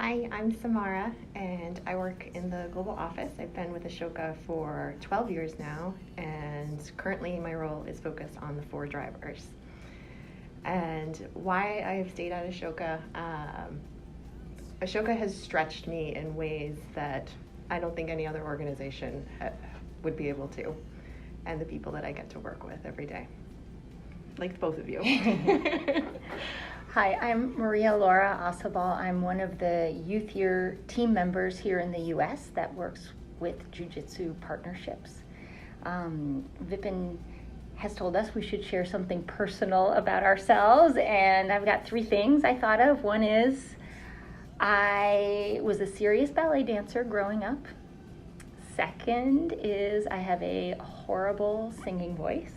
Hi, I'm Samara, and I work in the global office. I've been with Ashoka for 12 years now, and currently my role is focused on the 4 drivers. And why I've stayed at Ashoka, Ashoka has stretched me in ways that I don't think any other organization would be able to, and the people that I get to work with every day, like both of you. Hi, I'm Maria Laura Asabal. I'm one of the youth year team members here in the U.S. that works with Jujitsu Partnerships. Vipin has told us we should share something personal about ourselves, and I've got 3 things I thought of. One is I was a serious ballet dancer growing up. Second is I have a horrible singing voice.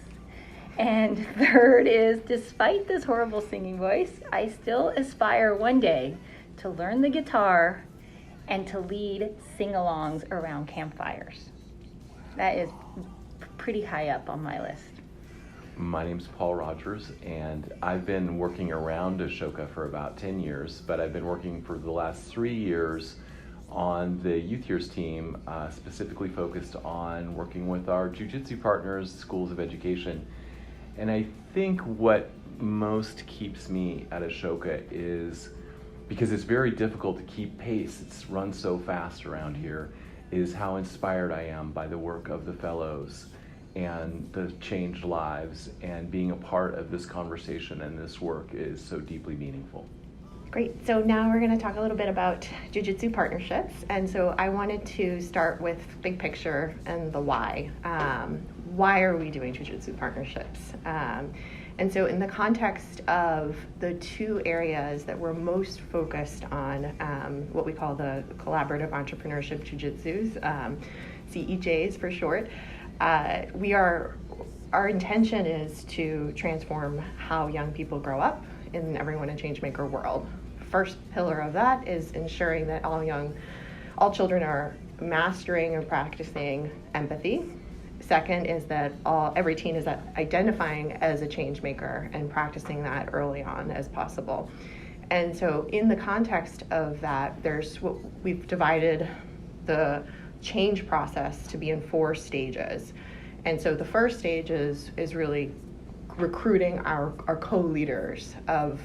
And third is, despite this horrible singing voice, I still aspire one day to learn the guitar and to lead sing-alongs around campfires. That is pretty high up on my list. My name's Paul Rogers, and I've been working around Ashoka for about 10 years, but I've been working for the last 3 years on the Youth Years team, specifically focused on working with our Jujitsu Partners, schools of education. And I think what most keeps me at Ashoka is, because it's very difficult to keep pace, it's run so fast around here, is how inspired I am by the work of the fellows and the changed lives, and being a part of this conversation and this work is so deeply meaningful. Great. So now we're going to talk a little bit about Jujitsu Partnerships. And so I wanted to start with big picture and the why. Why are we doing Jujitsu Partnerships? And so in the context of the 2 areas that we're most focused on, what we call the Collaborative Entrepreneurship Jujitsus, CEJs for short, our intention is to transform how young people grow up in everyone a changemaker world. First pillar of that is ensuring that all children are mastering and practicing empathy. Second is that every teen is identifying as a change maker and practicing that early on as possible. And so in the context of that, we've divided the change process to be in 4 stages. And so the first stage is really recruiting our co-leaders of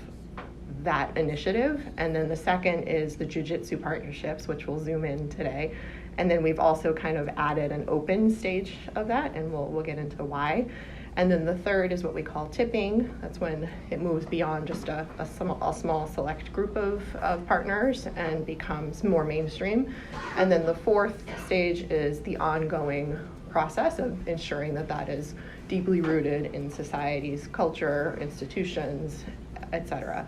that initiative. And then the second is the Jujitsu Partnerships, which we'll zoom in today. And then we've also kind of added an open stage of that, and we'll get into why. And then the third is what we call tipping. That's when it moves beyond just a small select group of partners and becomes more mainstream. And then the 4th stage is the ongoing process of ensuring that is deeply rooted in society's culture, institutions, etc.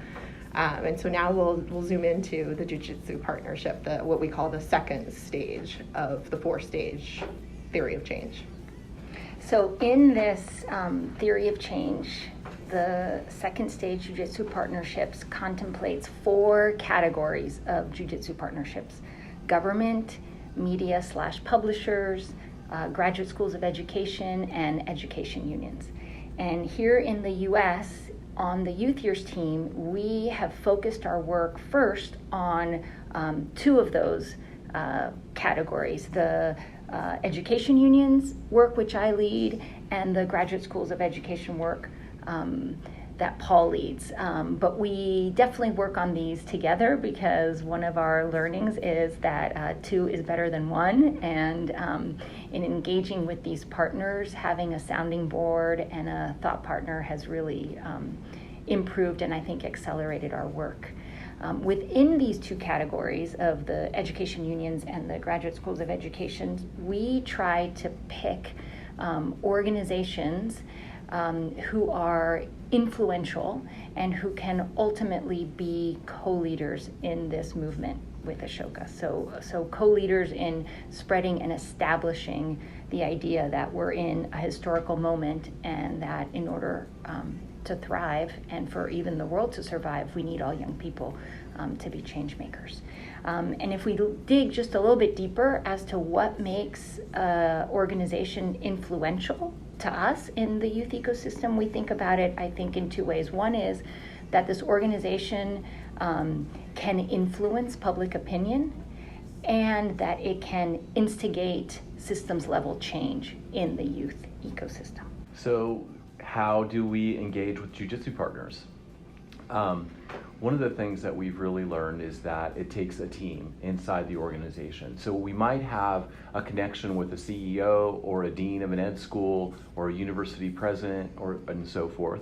And so now we'll zoom into the Jujitsu Partnership, what we call the second stage of the 4-stage theory of change. So in this theory of change, the second stage Jujitsu Partnerships contemplates 4 categories of Jujitsu Partnerships: government, media/publishers, graduate schools of education, and education unions. And here in the U.S., on the Youth Years team, we have focused our work first on 2 of those categories: the education unions work, which I lead, and the graduate schools of education work that Paul leads. But we definitely work on these together, because one of our learnings is that 2 is better than 1. And in engaging with these partners, having a sounding board and a thought partner has really improved and I think accelerated our work. Within these 2 categories of the education unions and the graduate schools of education, we try to pick organizations who are influential and who can ultimately be co-leaders in this movement with Ashoka. So co-leaders in spreading and establishing the idea that we're in a historical moment, and that in order to thrive and for even the world to survive, we need all young people to be change makers. And if we dig just a little bit deeper as to what makes an organization influential to us in the youth ecosystem, we think about it, I think, in 2 ways. One is that this organization can influence public opinion, and that it can instigate systems level change in the youth ecosystem. So how do we engage with Jujitsu Partners? One of the things that we've really learned is that it takes a team inside the organization. So we might have a connection with a CEO or a dean of an ed school or a university president and so forth.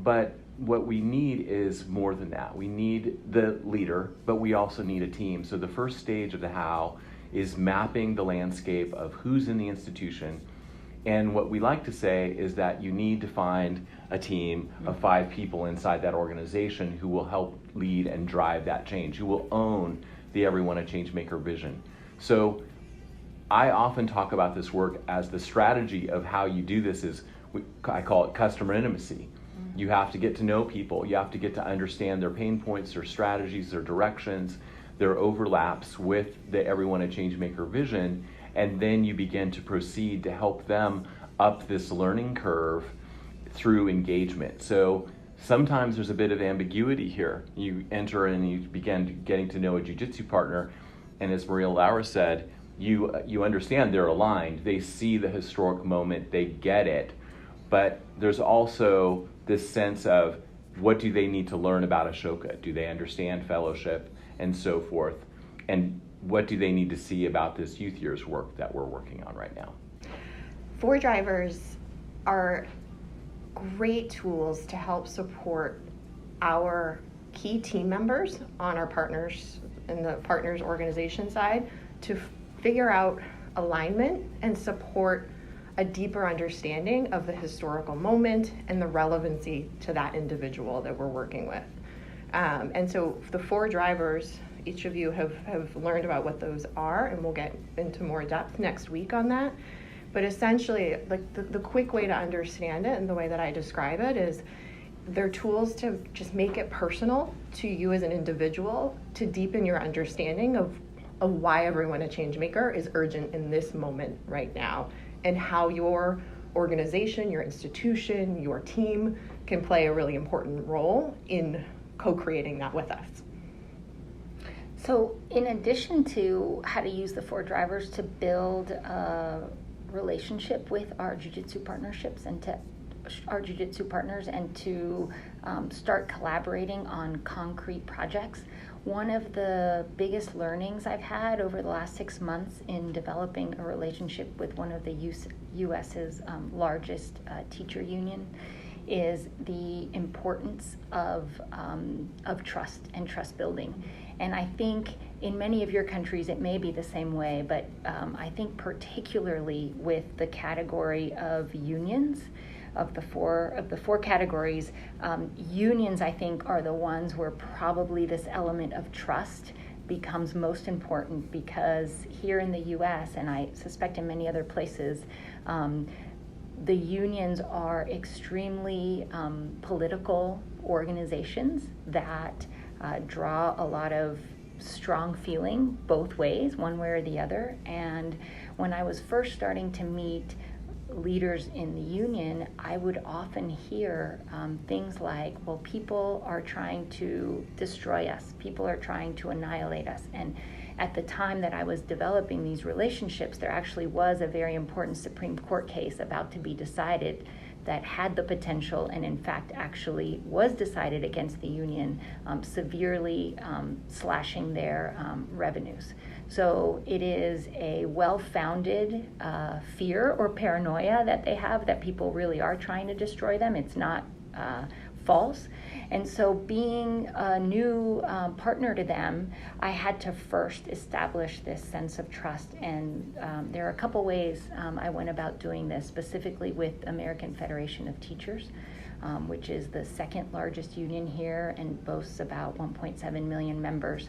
But what we need is more than that. We need the leader, but we also need a team. So the first stage of the how is mapping the landscape of who's in the institution. And what we like to say is that you need to find a team of 5 people inside that organization who will help lead and drive that change, who will own the Everyone a Changemaker vision. So I often talk about this work as the strategy of how you do this I call it customer intimacy. You have to get to know people. You have to get to understand their pain points, their strategies, their directions, their overlaps with the Everyone a Changemaker vision. And then you begin to proceed to help them up this learning curve through engagement. So sometimes there's a bit of ambiguity here. You enter and you begin getting to know a Jujitsu partner, and as Maria Lauer said, you understand they're aligned. They see the historic moment, they get it, but there's also this sense of what do they need to learn about Ashoka? Do they understand fellowship and so forth? And what do they need to see about this youth years work that we're working on right now? 4 drivers are great tools to help support our key team members on our partners in the partners organization side to figure out alignment and support a deeper understanding of the historical moment and the relevancy to that individual that we're working with. And so the 4 drivers, each of you have learned about what those are, and we'll get into more depth next week on that. But essentially, like the quick way to understand it and the way that I describe it is they're tools to just make it personal to you as an individual, to deepen your understanding of why Everyone a Changemaker is urgent in this moment right now, and how your organization, your institution, your team can play a really important role in co-creating that with us. So in addition to how to use the 4 drivers to build a relationship with our Jujitsu partnerships and to our Jujitsu partners and to start collaborating on concrete projects, one of the biggest learnings I've had over the last 6 months in developing a relationship with one of the U.S.'s largest teacher union is the importance of trust and trust building. And I think in many of your countries it may be the same way, but I think particularly with the category of unions, of the four categories, unions I think are the ones where probably this element of trust becomes most important, because here in the U.S. and I suspect in many other places, the unions are extremely political organizations that draw a lot of strong feeling both ways, one way or the other. And when I was first starting to meet leaders in the union, I would often hear things like, well, people are trying to destroy us, people are trying to annihilate us. And at the time that I was developing these relationships, there actually was a very important Supreme Court case about to be decided that had the potential, and in fact actually was decided against the union, severely slashing their revenues. So it is a well-founded fear or paranoia that they have that people really are trying to destroy them. It's not false. And so being a new partner to them, I had to first establish this sense of trust. And there are a couple ways I went about doing this, specifically with American Federation of Teachers, which is the second largest union here and boasts about 1.7 million members.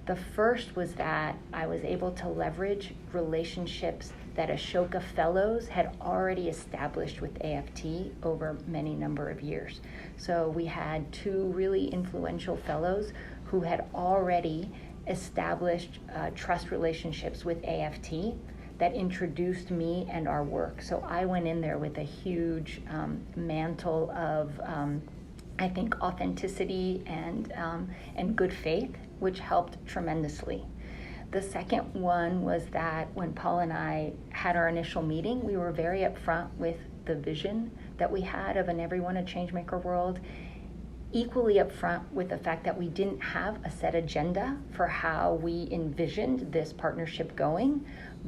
The first was that I was able to leverage relationships that Ashoka Fellows had already established with AFT over many number of years. So we had 2 really influential fellows who had already established trust relationships with AFT that introduced me and our work. So I went in there with a huge mantle of I think authenticity and good faith, which helped tremendously. The second one was that when Paul and I had our initial meeting, we were very upfront with the vision that we had of an everyone a changemaker world, equally upfront with the fact that we didn't have a set agenda for how we envisioned this partnership going,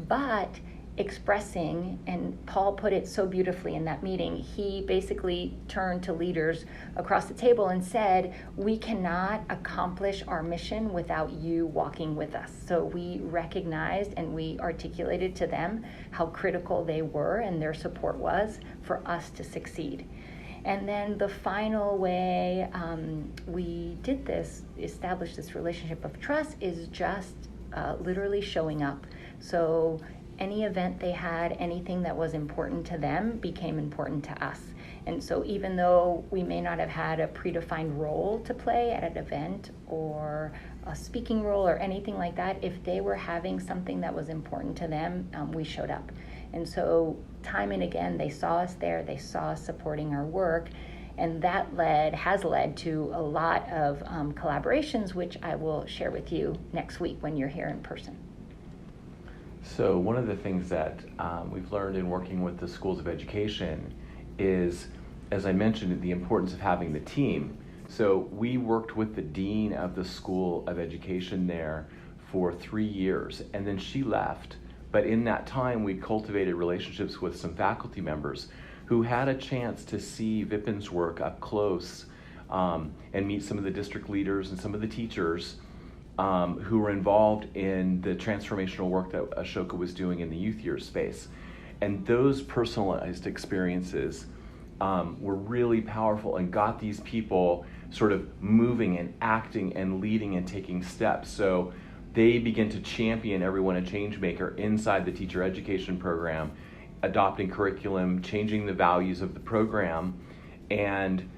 but expressing, and Paul put it so beautifully in that meeting, he basically turned to leaders across the table and said, we cannot accomplish our mission without you walking with us. So we recognized and we articulated to them how critical they were and their support was for us to succeed. And then the final way we did this, establish this relationship of trust, is just literally showing up. So any event they had, anything that was important to them became important to us. And so even though we may not have had a predefined role to play at an event or a speaking role or anything like that, if they were having something that was important to them, we showed up. And so time and again, they saw us there, they saw us supporting our work, and that has led to a lot of collaborations, which I will share with you next week when you're here in person. So one of the things that we've learned in working with the schools of education is, as I mentioned, the importance of having the team. So we worked with the dean of the School of Education there for 3 years, and then she left. But in that time, we cultivated relationships with some faculty members who had a chance to see Vipin's work up close and meet some of the district leaders and some of the teachers who were involved in the transformational work that Ashoka was doing in the youth year space. And those personalized experiences were really powerful and got these people sort of moving and acting and leading and taking steps. So they begin to champion everyone a change maker inside the teacher education program, adopting curriculum, changing the values of the program, and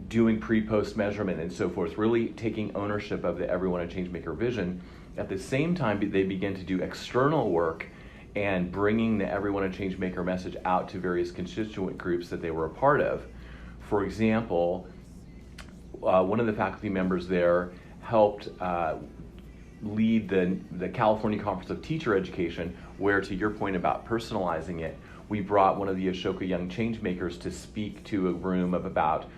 doing pre-post measurement and so forth, really taking ownership of the everyone a changemaker vision. At the same time, they begin to do external work and bringing the everyone a changemaker message out to various constituent groups that they were a part of. For example, one of the faculty members there helped lead the California Conference of Teacher Education, where, to your point about personalizing it, we brought one of the Ashoka Young Changemakers to speak to a room of about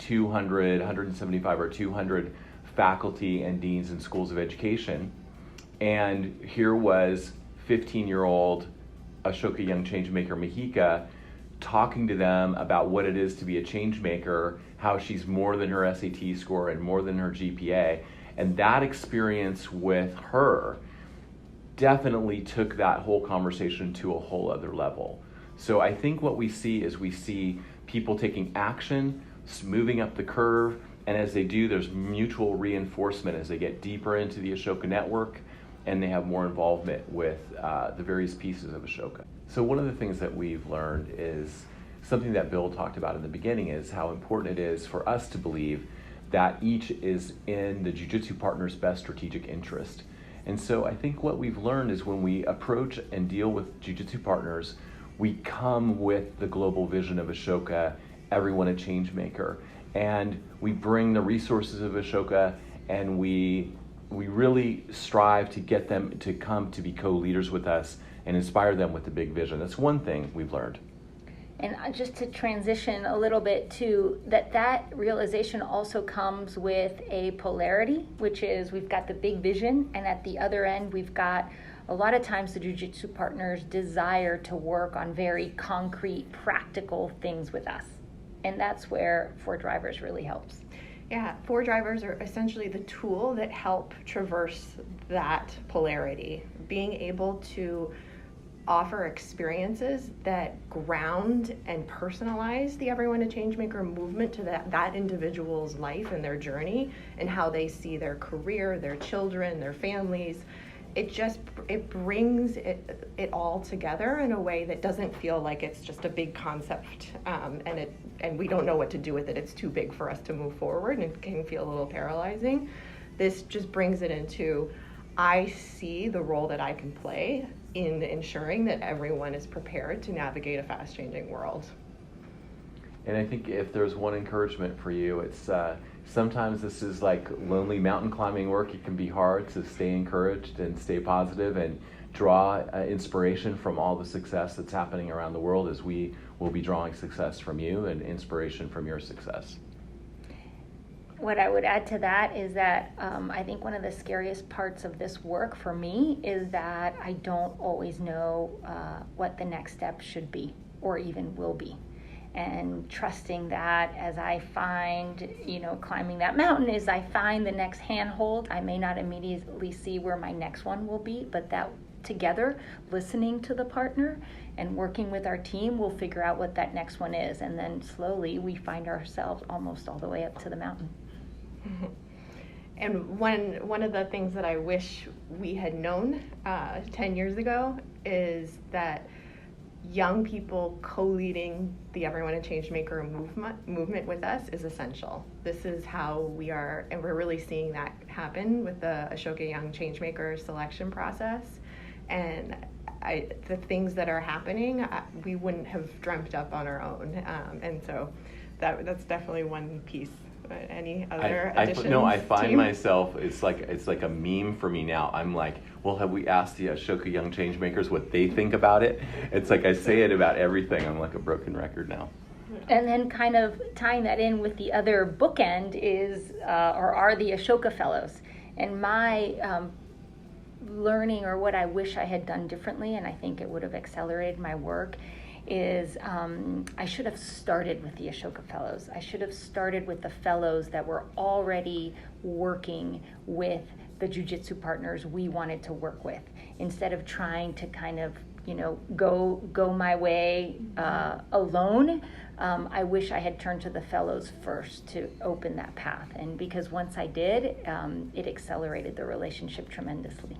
175 or 200 faculty and deans in schools of education. And here was 15-year-old Ashoka Young Changemaker Mahika talking to them about what it is to be a changemaker, how she's more than her SAT score and more than her GPA. And that experience with her definitely took that whole conversation to a whole other level. So I think what we see people taking action, moving up the curve, and as they do, there's mutual reinforcement as they get deeper into the Ashoka network and they have more involvement with the various pieces of Ashoka. So one of the things that we've learned is something that Bill talked about in the beginning, is how important it is for us to believe that each is in the Jujitsu Partners' best strategic interest. And so I think what we've learned is when we approach and deal with Jujitsu Partners, we come with the global vision of Ashoka, everyone a changemaker, and we bring the resources of Ashoka, and we really strive to get them to come to be co-leaders with us and inspire them with the big vision. That's one thing we've learned. And just to transition a little bit to that realization also comes with a polarity, which is we've got the big vision, and at the other end we've got a lot of times the Jujitsu Partners desire to work on very concrete, practical things with us. And that's where 4 Drivers really helps. Yeah, 4 Drivers are essentially the tool that help traverse that polarity, being able to offer experiences that ground and personalize the Everyone a Changemaker movement to that individual's life and their journey and how they see their career, their children, their families. It brings it all together in a way that doesn't feel like it's just a big concept and we don't know what to do with it. It's too big for us to move forward, and it can feel a little paralyzing. This just brings it into, I see the role that I can play in ensuring that everyone is prepared to navigate a fast-changing world. And I think if there's one encouragement for you, it's sometimes this is like lonely mountain climbing work. It can be hard to stay encouraged and stay positive and draw inspiration from all the success that's happening around the world, as we will be drawing success from you and inspiration from your success. What I would add to that is that I think one of the scariest parts of this work for me is that I don't always know what the next step should be or even will be. And trusting that as I find, climbing that mountain, as I find the next handhold, I may not immediately see where my next one will be, but that together, listening to the partner and working with our team, we'll figure out what that next one is. And then slowly we find ourselves almost all the way up to the mountain. And one of the things that I wish we had known 10 years ago is that young people co-leading the Everyone a Changemaker movement with us is essential. This is how we are, and we're really seeing that happen with the Ashoka Young Changemaker selection process. And the things that are happening, we wouldn't have dreamt up on our own. And so that's definitely one piece. Any other additions? No, I find myself, it's like a meme for me now. I'm like, well, have we asked the Ashoka Young Changemakers what they think about it? It's like I say it about everything. I'm like a broken record now. And then kind of tying that in with the other bookend is, or are the Ashoka Fellows. And my learning, or what I wish I had done differently, and I think it would have accelerated my work, is I should have started with the Ashoka Fellows. I should have started with the fellows that were already working with the Jujitsu partners we wanted to work with, instead of trying to kind of, go my way alone. I wish I had turned to the fellows first to open that path. And because once I did, it accelerated the relationship tremendously.